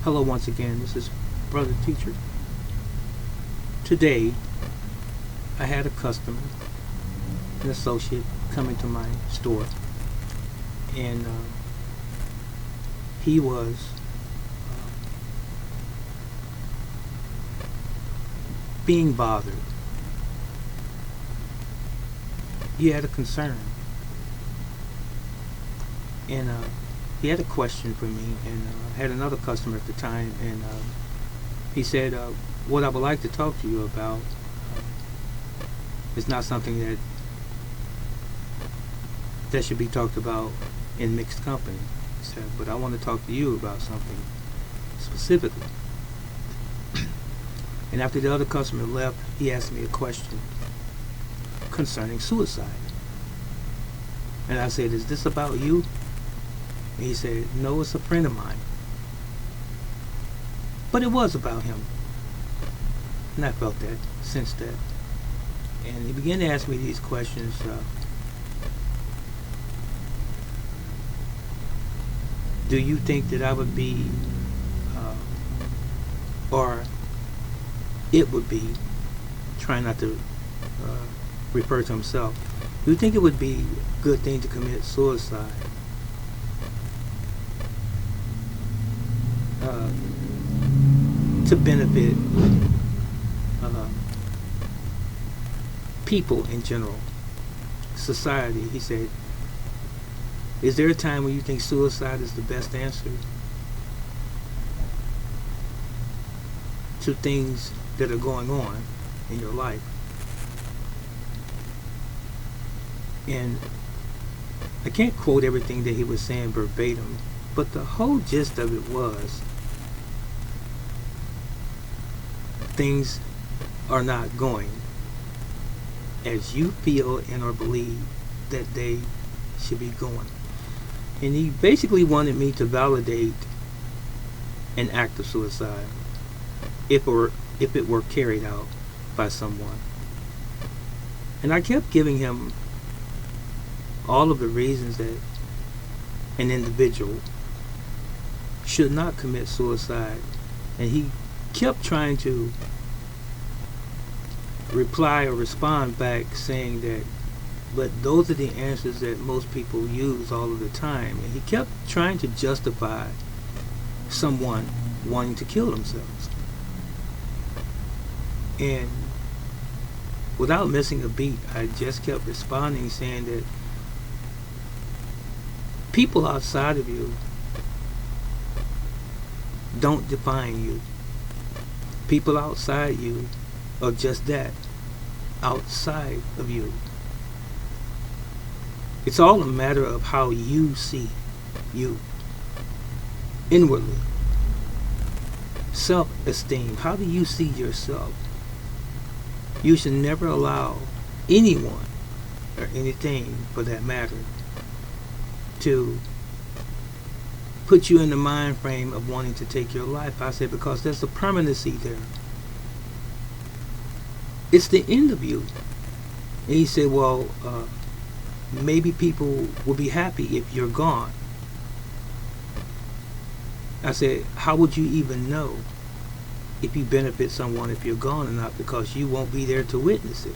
Hello once again, this is Brother Teacher. Today, I had a customer, an associate, come into my store, and he was being bothered. He had a concern, and he had a question for me, and I had another customer at the time, and he said, what I would like to talk to you about is not something that should be talked about in mixed company. He said, but I want to talk to you about something specifically. And after the other customer left, he asked me a question concerning suicide. And I said, is this about you? And he said, no, it's a friend of mine. But it was about him. And I felt that, sensed that. And he began to ask me these questions. Do you think that I would be, or it would be, trying not to refer to himself, do you think it would be a good thing to commit suicide? To benefit people in general, society. He said, is there a time when you think suicide is the best answer to things that are going on in your life? And I can't quote everything that he was saying verbatim, but the whole gist of it was, things are not going as you feel and or believe that they should be going. And he basically wanted me to validate an act of suicide if it were carried out by someone. And I kept giving him all of the reasons that an individual should not commit suicide, and he kept trying to reply or respond back saying that, but those are the answers that most people use all of the time. And he kept trying to justify someone wanting to kill themselves. And without missing a beat, I just kept responding saying that people outside of you don't define you. People outside you are just that, outside of you. It's all a matter of how you see you inwardly. Self-esteem. How do you see yourself? You should never allow anyone, or anything for that matter, to put you in the mind frame of wanting to take your life. I said, because there's a permanency there. It's the end of you. And he said, well, maybe people will be happy if you're gone. I said, how would you even know if you benefit someone if you're gone or not, because you won't be there to witness it?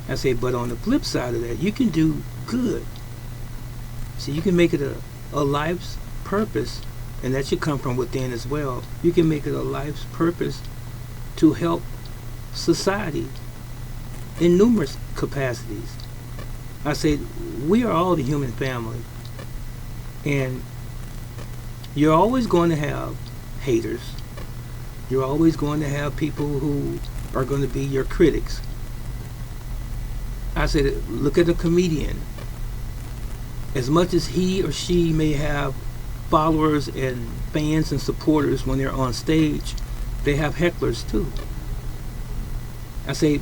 I said, but on the flip side of that, you can do good. So you can make it a life's purpose, and that should come from within as well. You can make it a life's purpose to help society in numerous capacities. I said, we are all the human family, and you're always going to have haters. You're always going to have people who are going to be your critics. I said, look at a comedian. As much as he or she may have followers and fans and supporters when they're on stage, they have hecklers too. I say,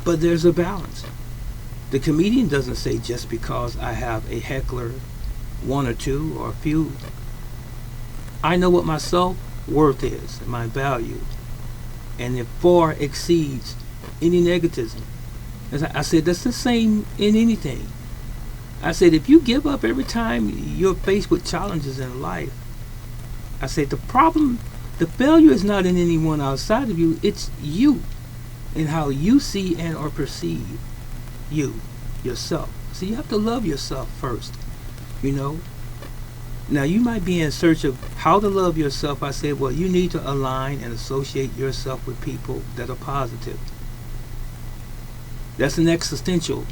but there's a balance. The comedian doesn't say, just because I have a heckler, one or two or a few, I know what my self-worth is, my value, and it far exceeds any negativism. As I said, that's the same in anything. I said, if you give up every time you're faced with challenges in life, I say the problem, the failure is not in anyone outside of you. It's you and how you see and or perceive you, yourself. So you have to love yourself first, you know. Now you might be in search of how to love yourself. I said, well, you need to align and associate yourself with people that are positive. That's an existential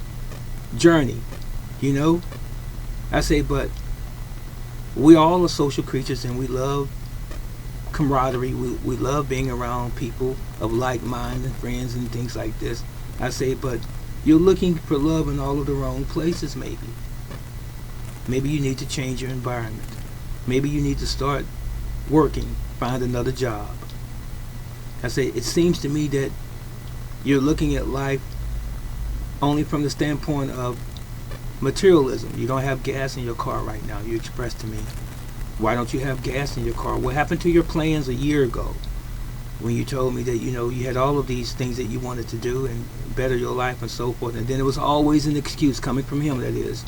journey, you know. I say, but we all are social creatures and we love camaraderie. We love being around people of like mind and friends and things like this. I say, but you're looking for love in all of the wrong places maybe. Maybe you need to change your environment. Maybe you need to start working, find another job. I say, it seems to me that you're looking at life only from the standpoint of materialism. You don't have gas in your car right now. You expressed to me, why don't you have gas in your car? What happened to your plans a year ago when you told me that, you know, you had all of these things that you wanted to do and better your life and so forth, and then it was always an excuse coming from him, that is,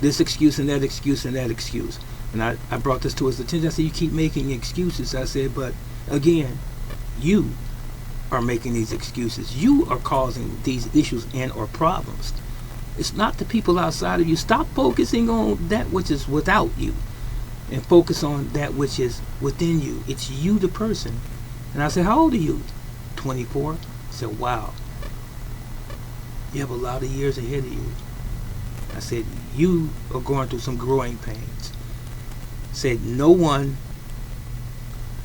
this excuse and that excuse and that excuse. And I brought this to his attention. I said, you keep making excuses. I said, but again, you are making these excuses. You are causing these issues and or problems. It's not the people outside of you. Stop focusing on that which is without you and focus on that which is within you. It's you, the person. And I said, how old are you? 24. I said, wow. You have a lot of years ahead of you. I said, you are going through some growing pains. I said, no one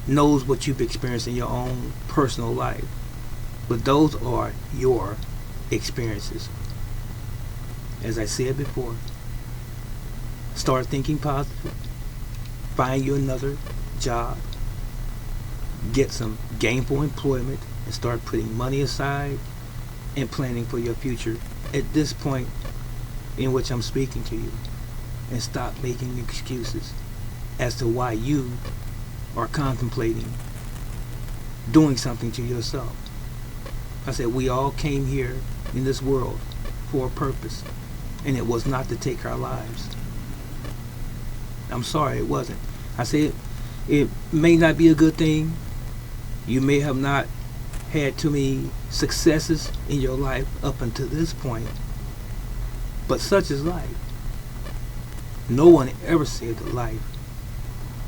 knows what you've experienced in your own personal life, but those are your experiences. As I said before, start thinking positive. Find you another job. Get some gainful employment and start putting money aside and planning for your future at this point in which I'm speaking to you. And stop making excuses as to why you are contemplating doing something to yourself. I said, we all came here in this world for a purpose, and it was not to take our lives. I'm sorry, it wasn't. I said, it may not be a good thing. You may have not had too many successes in your life up until this point, but such is life. No one ever said that life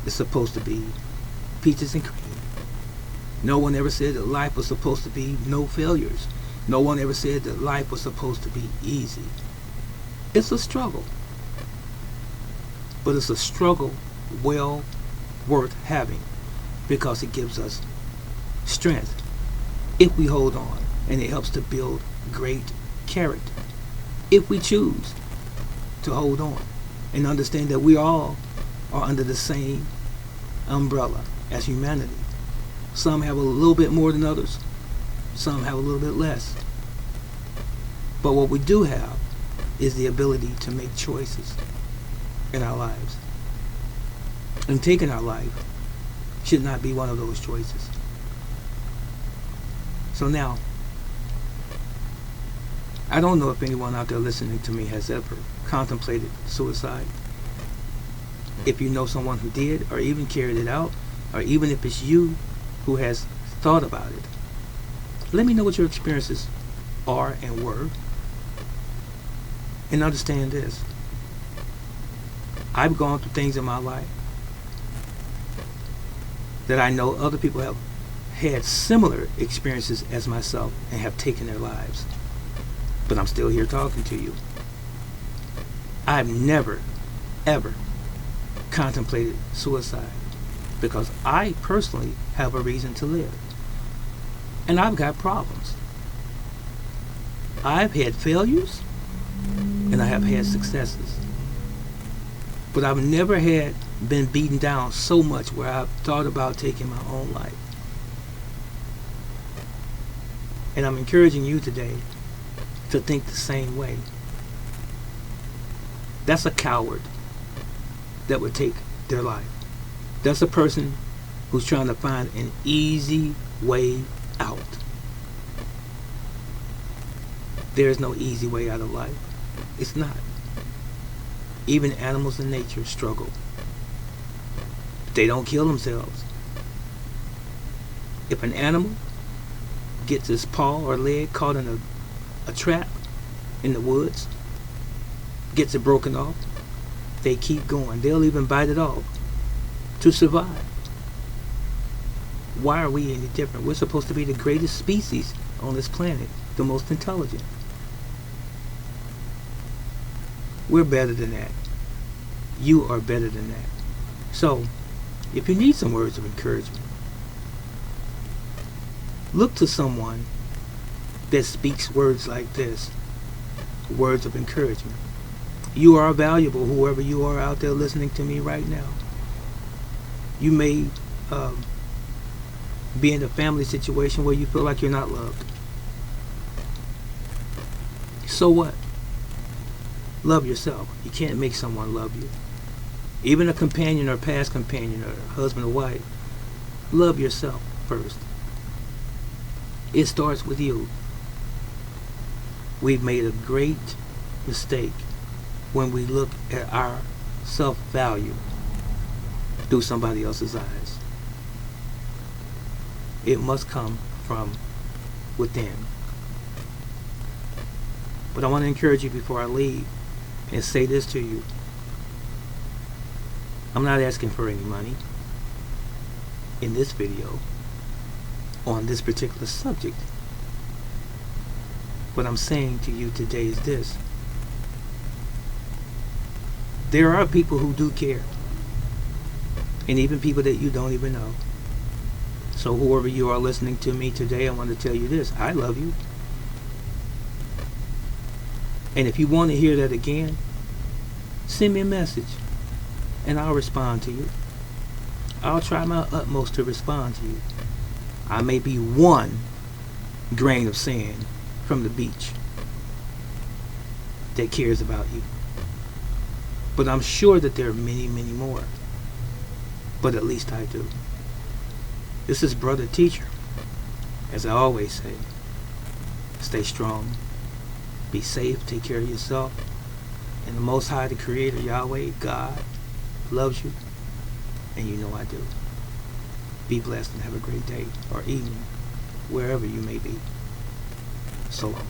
is supposed to be peaches and cream. No one ever said that life was supposed to be no failures. No one ever said that life was supposed to be easy. It's a struggle. But it's a struggle well worth having, because it gives us strength if we hold on, and it helps to build great character if we choose to hold on and understand that we all are under the same umbrella as humanity. Some have a little bit more than others. Some have a little bit less. But what we do have is the ability to make choices in our lives. And taking our life should not be one of those choices. So now, I don't know if anyone out there listening to me has ever contemplated suicide. If you know someone who did, or even carried it out, or even if it's you who has thought about it, let me know what your experiences are and were. And understand this. I've gone through things in my life that I know other people have had similar experiences as myself and have taken their lives. But I'm still here talking to you. I've never, ever contemplated suicide because I personally have a reason to live. And I've got problems. I've had failures and I have had successes. But I've never had been beaten down so much where I've thought about taking my own life. And I'm encouraging you today to think the same way. That's a coward that would take their life. That's a person who's trying to find an easy way out. There's no easy way out of life. It's not. Even animals in nature struggle. They don't kill themselves. If an animal gets his paw or leg caught in a trap in the woods, gets it broken off, they keep going. They'll even bite it off to survive. Why are we any different? We're supposed to be the greatest species on this planet, the most intelligent. We're better than that. You are better than that. So, if you need some words of encouragement, look to someone that speaks words like this, words of encouragement. You are valuable, whoever you are out there listening to me right now. You may be in a family situation where you feel like you're not loved. So what? Love yourself. You can't make someone love you. Even a companion or past companion or husband or wife, love yourself first. It starts with you. We've made a great mistake when we look at our self-value through somebody else's eyes. It must come from within. But I want to encourage you before I leave and say this to you. I'm not asking for any money in this video on this particular subject. What I'm saying to you today is this. There are people who do care, and even people that you don't even know. So whoever you are listening to me today, I want to tell you this. I love you. And if you want to hear that again, send me a message and I'll respond to you. I'll try my utmost to respond to you. I may be one grain of sand from the beach that cares about you. But I'm sure that there are many, many more. But at least I do. This is Brother Teacher. As I always say, stay strong, be safe, take care of yourself. And the Most High, the Creator, Yahweh, God, loves you. And you know I do. Be blessed and have a great day or evening, wherever you may be. So long.